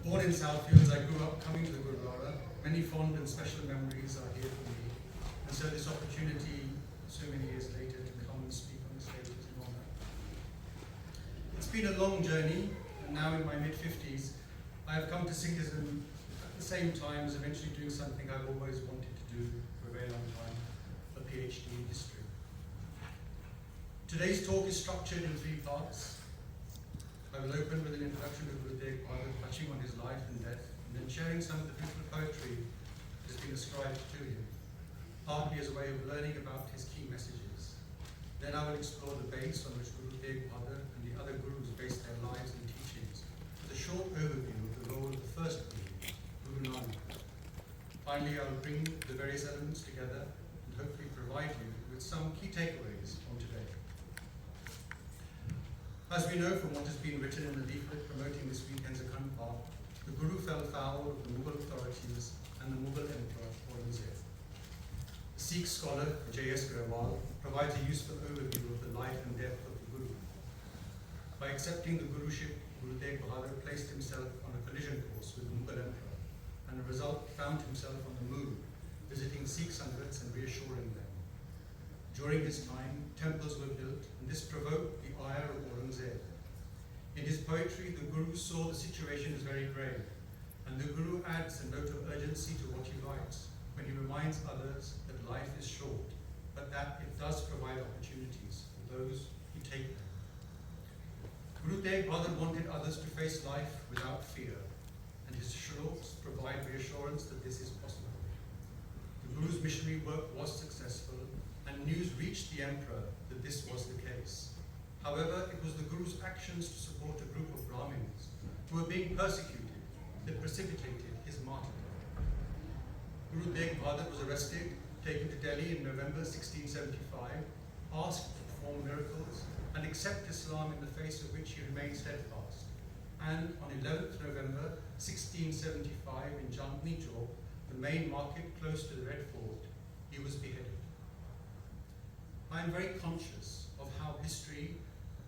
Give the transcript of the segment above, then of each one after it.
Born in Southfields, I grew up coming to the Gurdwara. Many fond and special memories are here for me. And so this opportunity, so many years later, to come and speak on the stage is an honor. It's been a long journey, and now in my mid-50s, I have come to Sikhism at the same time as eventually doing something I've always wanted to do for a very long time, a PhD in history. Today's talk is structured in 3 parts. I will open with an introduction to Guru Tegh Bahadur, touching on his life and death, and then sharing some of the beautiful poetry that has been ascribed to him, partly as a way of learning about his key messages. Then I will explore the base on which Guru Tegh Bahadur and the other Gurus based their lives and teachings, with a short overview of the role of the first Guru, Guru Nanak. Finally, I will bring the various elements together and hopefully provide you with some key takeaways from today. As we know from what has been written in the leaflet promoting this weekend's Akhand Path, the Guru fell foul of the Mughal authorities and the Mughal Emperor Aurangzeb. The Sikh scholar J.S. Gurupurb provides a useful overview of the life and death of the Guru. By accepting the Guruship, Guru Tegh Bahadur placed himself on a collision course with the Mughal Emperor, and as a result found himself on the move, visiting Sikh Sangats and reassuring them. During his time, temples were built, and this provoked the ire of Aurangzeb. In his poetry, the Guru saw the situation as very grave, and the Guru adds a note of urgency to what he writes, when he reminds others that life is short, but that it does provide opportunities for those who take them. Guru Tegh Bahadur wanted others to face life without fear, and his shloks provide reassurance that this is possible. The Guru's missionary work was successful, and news reached the emperor that this was the case. However, it was the Guru's actions to support a group of Brahmins who were being persecuted that precipitated his martyrdom. Guru Tegh Bahadur was arrested, taken to Delhi in November 1675, asked to perform miracles and accept Islam, in the face of which he remained steadfast. And on 11th November 1675 in Chandni Chowk, the main market close to the Red Fort, he was beheaded. I am very conscious of how history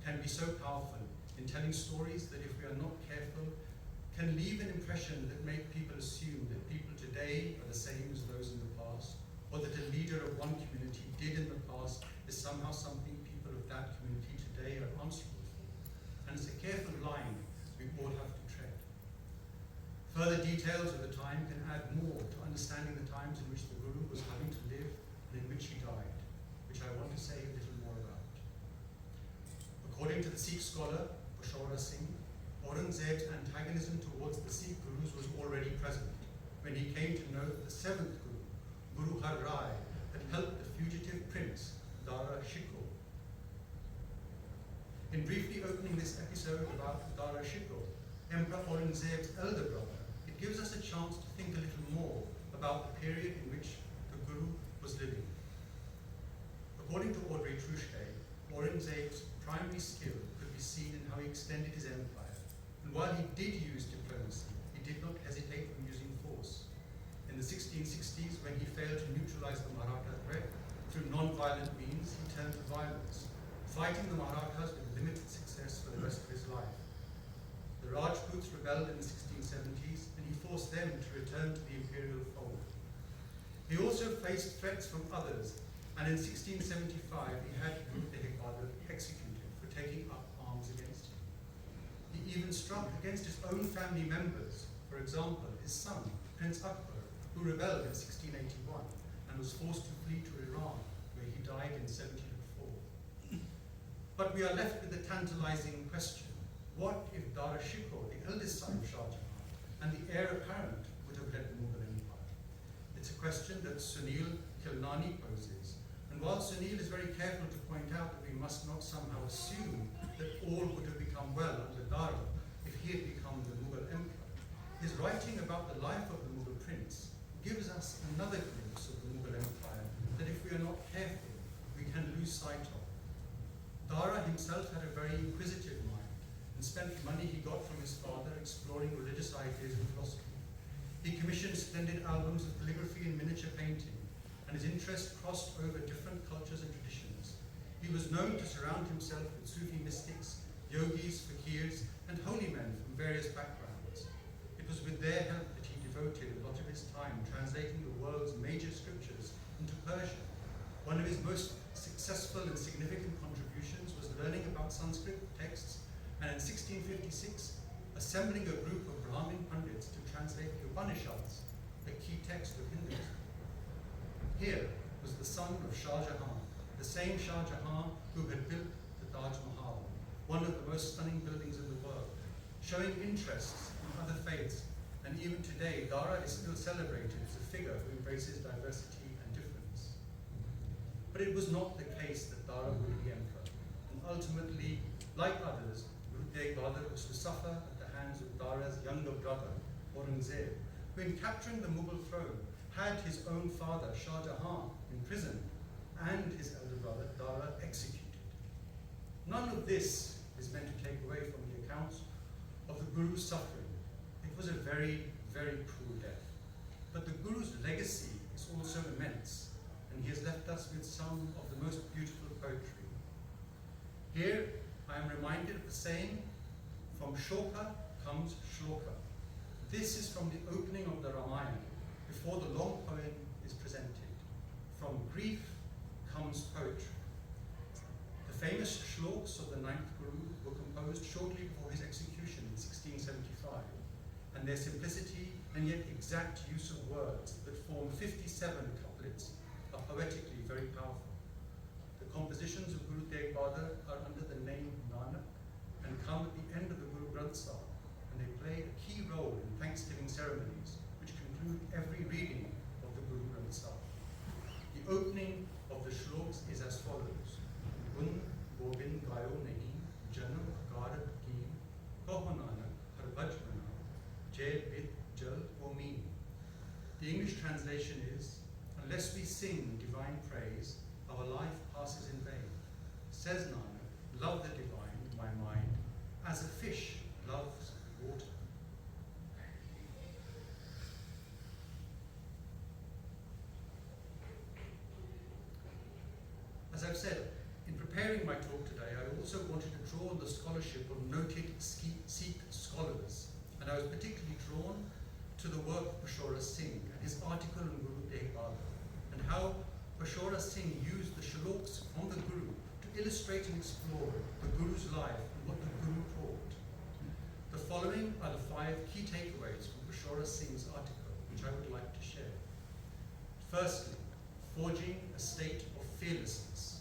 can be so powerful in telling stories that, if we are not careful, can leave an impression that make people assume that people today are the same as those in the past, or that a leader of one community did in the past is somehow something people of that community today are answerable for. And it's a careful line we all have to tread. Further details of the time can add more to understanding the times in which the Guru was having to live and in which he died, which I want to say a little more about. According to the Sikh scholar Singh, Aurangzeb's antagonism towards the Sikh Gurus was already present when he came to know that the 7th Guru, Guru Har Rai, had helped the fugitive prince Dara Shikoh. In briefly opening this episode about Dara Shikoh, Emperor Aurangzeb's elder brother, it gives us a chance to think a little more about the period in which the Guru was living. According to Audrey Trushke, Aurangzeb's primary skill could be seen in how he extended his empire, and while he did use diplomacy, he did not hesitate from using force. In the 1660s, when he failed to neutralize the Maratha threat through non-violent means, he turned to violence, fighting the Marathas with limited success for the rest of his life. The Rajputs rebelled in the 1670s, and he forced them to return to the imperial fold. He also faced threats from others, and in 1675 he had Guru Tegh Bahadur executed for taking up arms against him. He even struck against his own family members, for example, his son, Prince Iqbaal, who rebelled in 1681 and was forced to flee to Iran, where he died in 1704. But we are left with the tantalizing question: what if Dara Shikoh, the eldest son of Shah Jahan and the heir apparent, would have led the Mughal Empire? It's a question that Sunil Khilnani poses. And while Sunil is very careful to point out that we must not somehow assume that all would have become well under Dara if he had become the Mughal emperor, his writing about the life of the Mughal prince gives us another glimpse of the Mughal empire that, if we are not careful, we can lose sight of. Dara himself had a very inquisitive mind and spent the money he got from his father exploring religious ideas and philosophy. He commissioned splendid albums of calligraphy and miniature painting, and his interest crossed over different cultures and traditions. He was known to surround himself with Sufi mystics, yogis, fakirs, and holy men from various backgrounds. It was with their help that he devoted a lot of his time translating the world's major scriptures into Persian. One of his most successful and significant contributions was learning about Sanskrit texts, and in 1656, assembling a group of Brahmin Pandits to translate the Upanishads, the key text of Hinduism. Here was the son of Shah Jahan, the same Shah Jahan who had built the Taj Mahal, one of the most stunning buildings in the world, showing interests in other faiths, and even today, Dara is still celebrated as a figure who embraces diversity and difference. But it was not the case that Dara would be emperor, and ultimately, like others, Guru Tegh Bahadur was to suffer at the hands of Dara's younger brother, Aurangzeb, who in capturing the Mughal throne had his own father, Shah Jahan, imprisoned and his elder brother, Dara, executed. None of this is meant to take away from the accounts of the Guru's suffering. It was a very, very cruel death. But the Guru's legacy is also immense, and he has left us with some of the most beautiful poetry. Here, I am reminded of the saying, from Shoka comes Shloka. This is from the opening of the Ramayana, before the long poem is presented. From grief comes poetry. The famous shloks of the ninth Guru were composed shortly before his execution in 1675, and their simplicity and yet exact use of words that form 57 couplets are poetically very powerful. The compositions of Guru Tegh Bahadur are under the name Nanak and come at the end of the Guru Granth Sahib, and they play a key role in Thanksgiving ceremonies, which conclude every reading of the Guru Granth Sahib. The opening of the shloks is as follows: Gun Gobind Gayo Nahi, Janam Garat Ki, Kaho Nanak, Har Baj Bana, Jai Bid Jal Omeen. The English translation is, unless we sing divine praise, our life passes in vain. Says Nanak, love the divine, my mind, as a fish loves water. As I've said, in preparing my talk today, I also wanted to draw on the scholarship of noted Sikh scholars, and I was particularly drawn to the work of Bahadur Singh and his article on Guru Tegh Bahadur, and how Bahadur Singh used the shloks from the Guru to illustrate and explore the Guru's life and what the Guru taught. The following are the 5 key takeaways from Bahadur Singh's article, which I would like to share. Firstly, forging a state of fearlessness.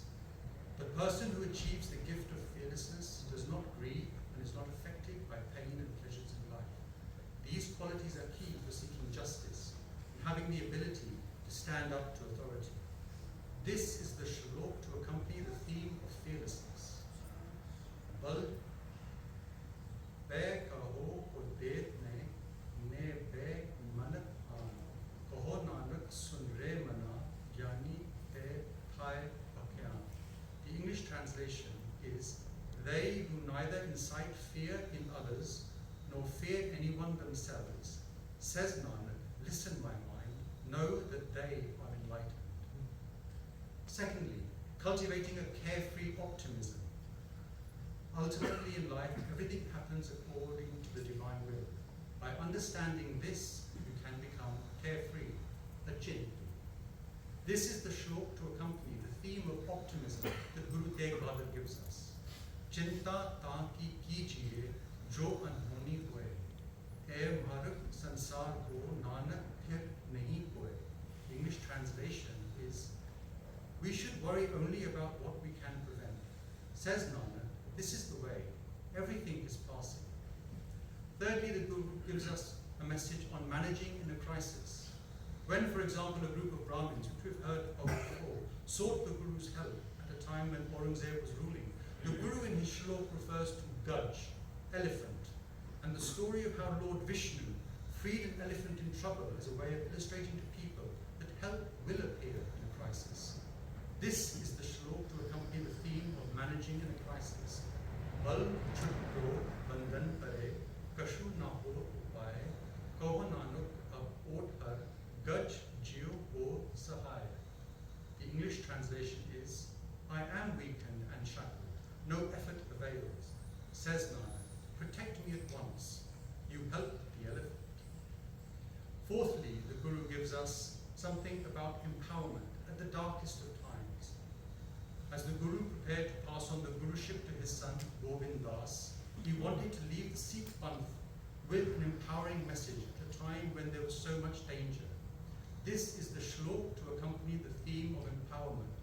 The person who achieves the gift of fearlessness does not grieve and is not affected by pain and pleasures in life. These qualities are key for seeking justice and having the ability to stand up to authority. This is the shlok to accompany the theme of fearlessness. Bal Be kaho ko det ne be manat aan, kaho nanak sun re mana, yani te thai pakyan. The English translation is, they who neither incite fear in others nor fear anyone themselves, says Nanak, listen my mind, know that they are enlightened. Secondly, cultivating a carefree optimism. Ultimately in life, everything happens according to the divine will. By understanding this, you can become carefree, a jinn. This is the shlok to accompany the theme of optimism that Guru Tegh Bahadur gives us. Chinta taaki kijiye jo anhoni hoye, e marg sansar ko nanak phir nahi hoye. The English translation is, we should worry only about what we can prevent. Says Nanak, this is the way. Everything is passing. Thirdly, the Guru gives us a message on managing in a crisis. When, for example, a group of Brahmins, which we've heard of before, sought the Guru's help at a time when Aurangzeb was ruling, the Guru in his shlok refers to Gaj, elephant, and the story of how Lord Vishnu freed an elephant in trouble as a way of illustrating to people that help will appear in a crisis. This is the shlok to accompany the theme of managing in a crisis. Bal chutro bandan pare, kashu na ho upaye, kaho nanuk ab ot har, gaj jio ho sahaya. The English translation is, I am weakened and shackled, no effort avails. Says Nanak, protect me at once. You help the elephant. us something about empowerment at the darkest of times. As the Guru prepared to pass on the Guruship to his son, Govind Das, he wanted to leave the Sikh Panth with an empowering message at a time when there was so much danger. This is the shlok to accompany the theme of empowerment.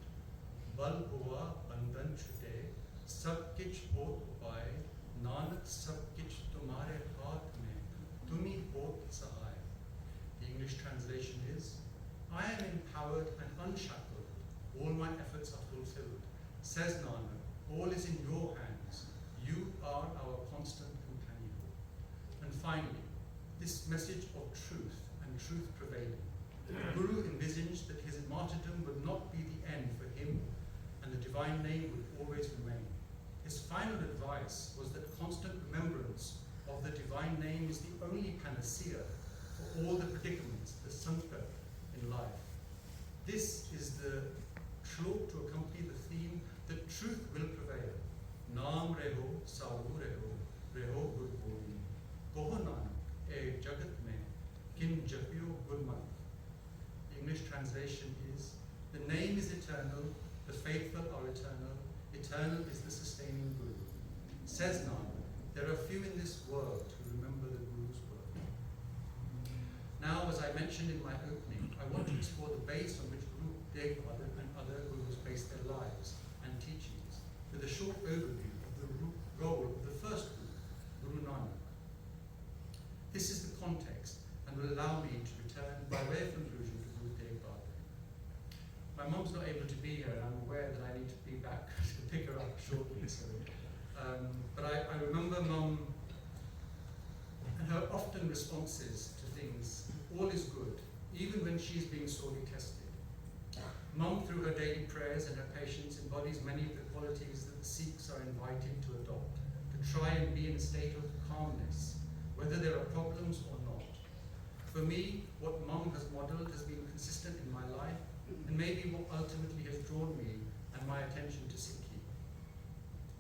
Bal hua bandan chute, sab kich hot upaye, Nanak sab kich tumhare haath mein, tumi hot sahai. The English translation is, I am empowered and unshackled, all my efforts are fulfilled. Says Nanak, all is in your hands, you are our constant companion. And finally, this message of truth and truth prevailing. The Guru envisaged that his martyrdom would not be the end for him, and the divine name would always remain. His final advice was that constant remembrance of the divine name is the only panacea for all the predicaments, the sankat in life. This is the shlok to accompany the theme that truth will prevail. Naam reho, sadhu reho, reho Gurupurb. Koho Nanak, e jagat mein, kin japyo gurmat. The English translation is, the name is eternal, the faithful are eternal, eternal is the sustaining Guru. Says Nanak, there are few in this world who remember the Guru's word. Now, as I mentioned in my opening, I want to explore the base on which Guru Tegh and other Gurus based their lives and teachings, with a short overview of the role of the first Guru, Guru Nanak. This is the context and will allow me to return by way of conclusion to Guru Tegh. My mum's not able to be here, and I'm aware that I need to be back to pick her up shortly. So, but I remember Mum and her often responses to things. All is good, even when she's being sorely tested. Mum, through her daily prayers and her patience, embodies many of the qualities that the Sikhs are invited to adopt, to try and be in a state of calmness, whether there are problems or not. For me, what Mum has modelled has been consistent in my life, and maybe what ultimately has drawn me and my attention to Sikhi.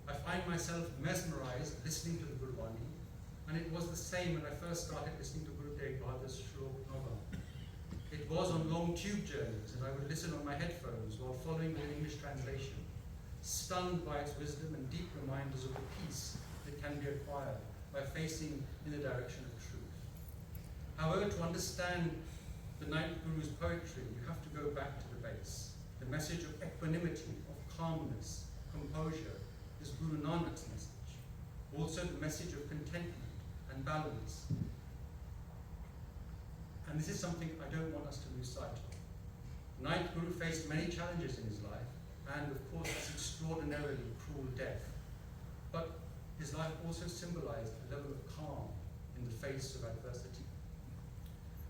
I find myself mesmerized listening to the Gurbani, and it was the same when I first started listening to Guru Tegh Bahadur's Shlok Novel. It was on long tube journeys, and I would listen on my headphones while following the English translation, stunned by its wisdom and deep reminders of the peace that can be acquired by facing in the direction of truth. However, to understand the ninth Guru's poetry, you have to go back to the base. The message of equanimity, of calmness, composure is Guru Nanak's message. Also the message of contentment and balance. And this is something I don't want us to lose sight of. The ninth Guru faced many challenges in his life, and of course this extraordinarily cruel death. But his life also symbolized a level of calm in the face of adversity.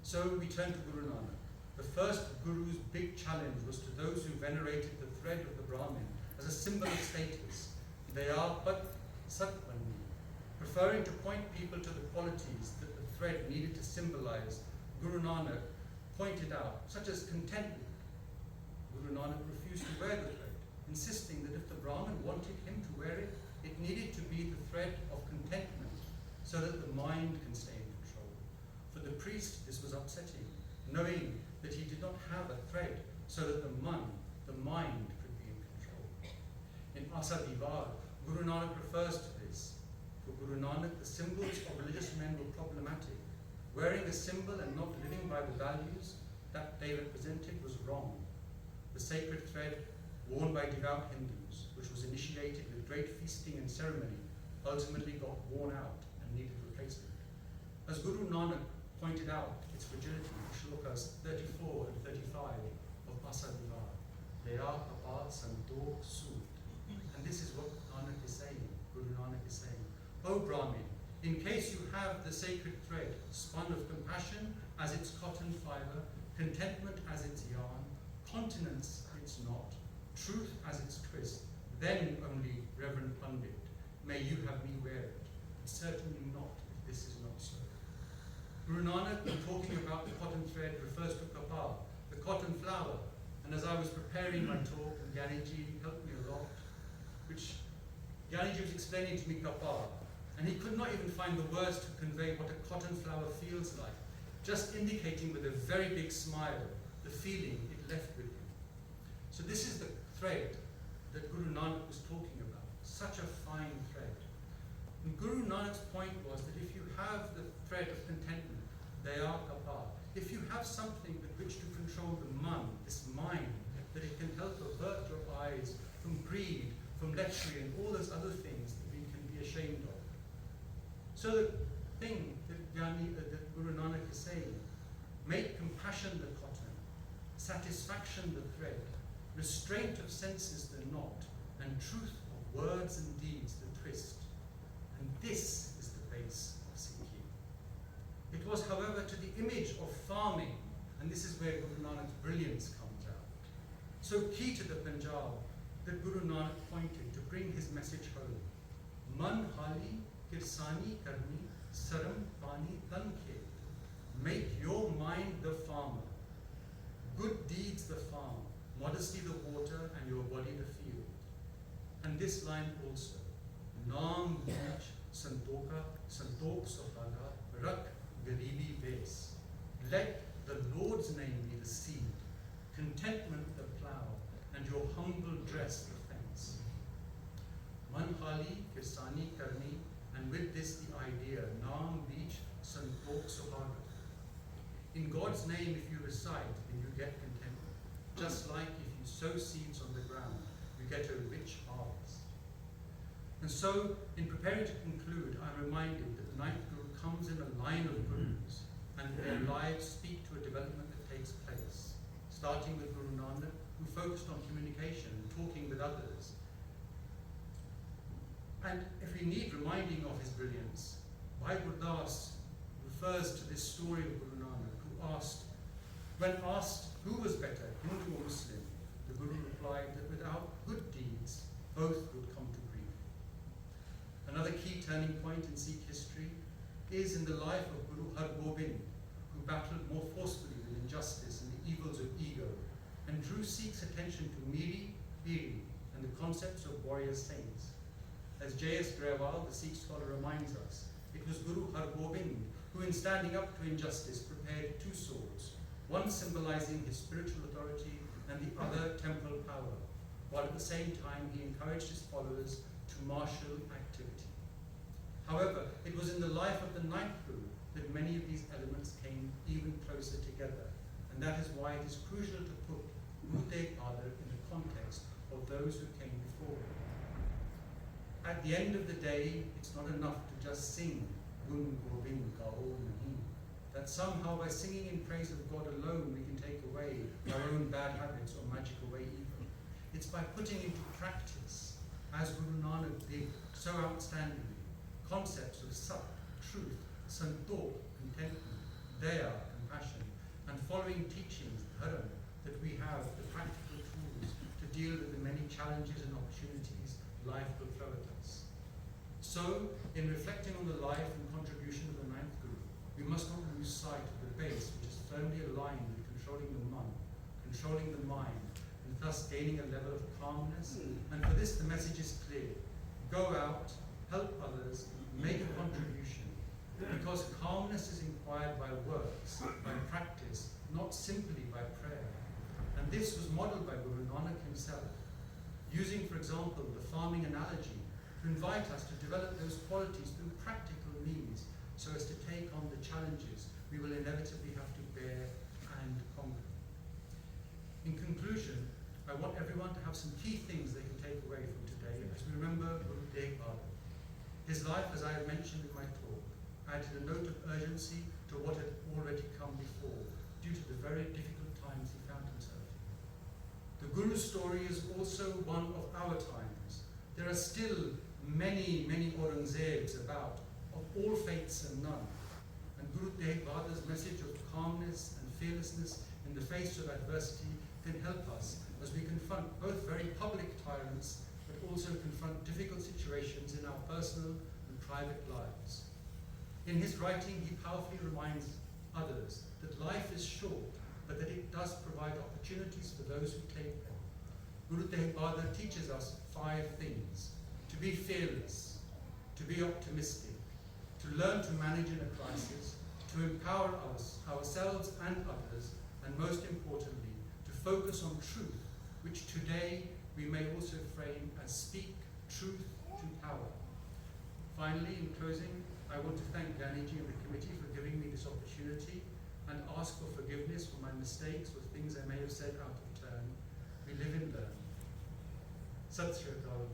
So we turn to Guru Nanak. The first Guru's big challenge was to those who venerated the thread of the Brahmin as a symbol of status. They are but Satmani, preferring to point people to the qualities that the thread needed to symbolize. Guru Nanak pointed out, such as contentment. Guru Nanak refused to wear the thread, insisting that if the Brahmin wanted him to wear it, it needed to be the thread of contentment, so that the mind can stay in control. For the priest, this was upsetting, knowing that he did not have a thread, so that the mind could be in control. In Asa Divar, Guru Nanak refers to this. For Guru Nanak, the symbols of religious men were problematic. Wearing a symbol and not living by the values that they represented was wrong. The sacred thread worn by devout Hindus, which was initiated with great feasting and ceremony, ultimately got worn out and needed replacement. As Guru Nanak pointed out its fragility, shlokas 34 and 35 of Asa Divar, Dea Apa Santok Soot. And this is what Nanak is saying, Guru Nanak is saying, O Brahmin, in case you have the sacred thread spun of compassion as its cotton fiber, contentment as its yarn, continence its knot, truth as its twist, then only, Reverend Pandit, may you have me wear it. Certainly not, if this is not so. Guru Nanak, when talking about the cotton thread, refers to kapal, the cotton flower. And as I was preparing my talk, and Gyaniji helped me a lot, which Gyaniji was explaining to me kapal, and he could not even find the words to convey what a cotton flower feels like. just indicating with a very big smile the feeling it left with him. So this is the thread that Guru Nanak was talking about, such a fine thread. And Guru Nanak's point was that if you have the thread of contentment, daya kapar, if you have something with which to control the man, this mind, that it can help avert your eyes from greed, from lechery, and all those other things that we can be ashamed of. So the thing that Guru Nanak is saying, make compassion the cotton, satisfaction the thread, restraint of senses the knot, and truth of words and deeds the twist. And this is the base of Sikhi. It was, however, to the image of farming, and this is where Guru Nanak's brilliance comes out, so key to the Punjab, that Guru Nanak pointed to bring his message home. Man hali kirsani karni saram pani tan khet. Make your mind the farmer, good deeds the farm, modesty the water, and your body the field. And this line also, Naam beech santok sohaga rak garibi base. Let the Lord's name be the seed, contentment the plough, and your humble dress the fence. Manhali kirsani karni, and with this the idea, Naam beech santok sohaga. In God's name, if you recite, then you get contentment. Just like if you sow seeds on the ground, you get a rich harvest. And so, in preparing to conclude, I'm reminded that the ninth Guru comes in a line of Gurus, and their lives speak to a development that takes place, starting with Guru Nanak, who focused on communication and talking with others. And if we need reminding of his brilliance, Bhai Gurdas refers to this story of Guru Nanak, when asked who was better, Hindu or Muslim, the Guru replied that without good deeds, both would come to grief. Another key turning point in Sikh history is in the life of Guru Har Gobind, who battled more forcefully with injustice and the evils of ego, and drew Sikhs' attention to Miri, Piri, and the concepts of warrior saints. As J.S. Grewal, the Sikh scholar, reminds us, it was Guru Har Gobind who, in standing up to injustice, prepared two swords, one symbolizing his spiritual authority and the other temporal power, while at the same time he encouraged his followers to martial activity. However, it was in the life of the ninth Guru that many of these elements came even closer together, and that is why it is crucial to put Guru Tegh Bahadur in the context of those who came before him. At the end of the day, it's not enough to just sing Gun Gobind Gao Nahi, that somehow by singing in praise of God alone we can take away our own bad habits or magic away evil. It's by putting into practice, as Guru Nanak did so outstandingly, concepts of Sat, truth, Santok, contentment, Daya, compassion, and following teachings, Dharam, that we have the practical tools to deal with the many challenges and opportunities life will throw at us. So, in reflecting on the life and contribution of the ninth Guru, we must not lose sight of the base which is firmly aligned with controlling the man, controlling the mind, and thus gaining a level of calmness. And for this, the message is clear. Go out, help others, make a contribution, because calmness is inquired by works, by practice, not simply by prayer. And this was modeled by Guru Nanak himself, using, for example, the farming analogy to invite us to develop those qualities through practical means so as to take on the challenges we will inevitably have to bear and conquer. In conclusion, I want everyone to have some key things they can take away from today as we remember Guru Tegh Bahadur. His life, as I have mentioned in my talk, added a note of urgency to what had already come before due to the very difficult times he found himself in. The Guru's story is also one of our times. There are still many Aurangzebs about, of all faiths and none. And Guru Tegh Bahadur's message of calmness and fearlessness in the face of adversity can help us as we confront both very public tyrants, but also confront difficult situations in our personal and private lives. In his writing, he powerfully reminds others that life is short, but that it does provide opportunities for those who take them. Guru Tegh Bahadur teaches us 5 things: to be fearless, to be optimistic, to learn to manage in a crisis, to to empower us, ourselves and others, and most importantly, to focus on truth, which today we may also frame as speak truth to power. Finally, in closing, I want to thank Ghaniji and the committee for giving me this opportunity and ask for forgiveness for my mistakes or things I may have said out of turn. We live and learn. Sat Sri Akal.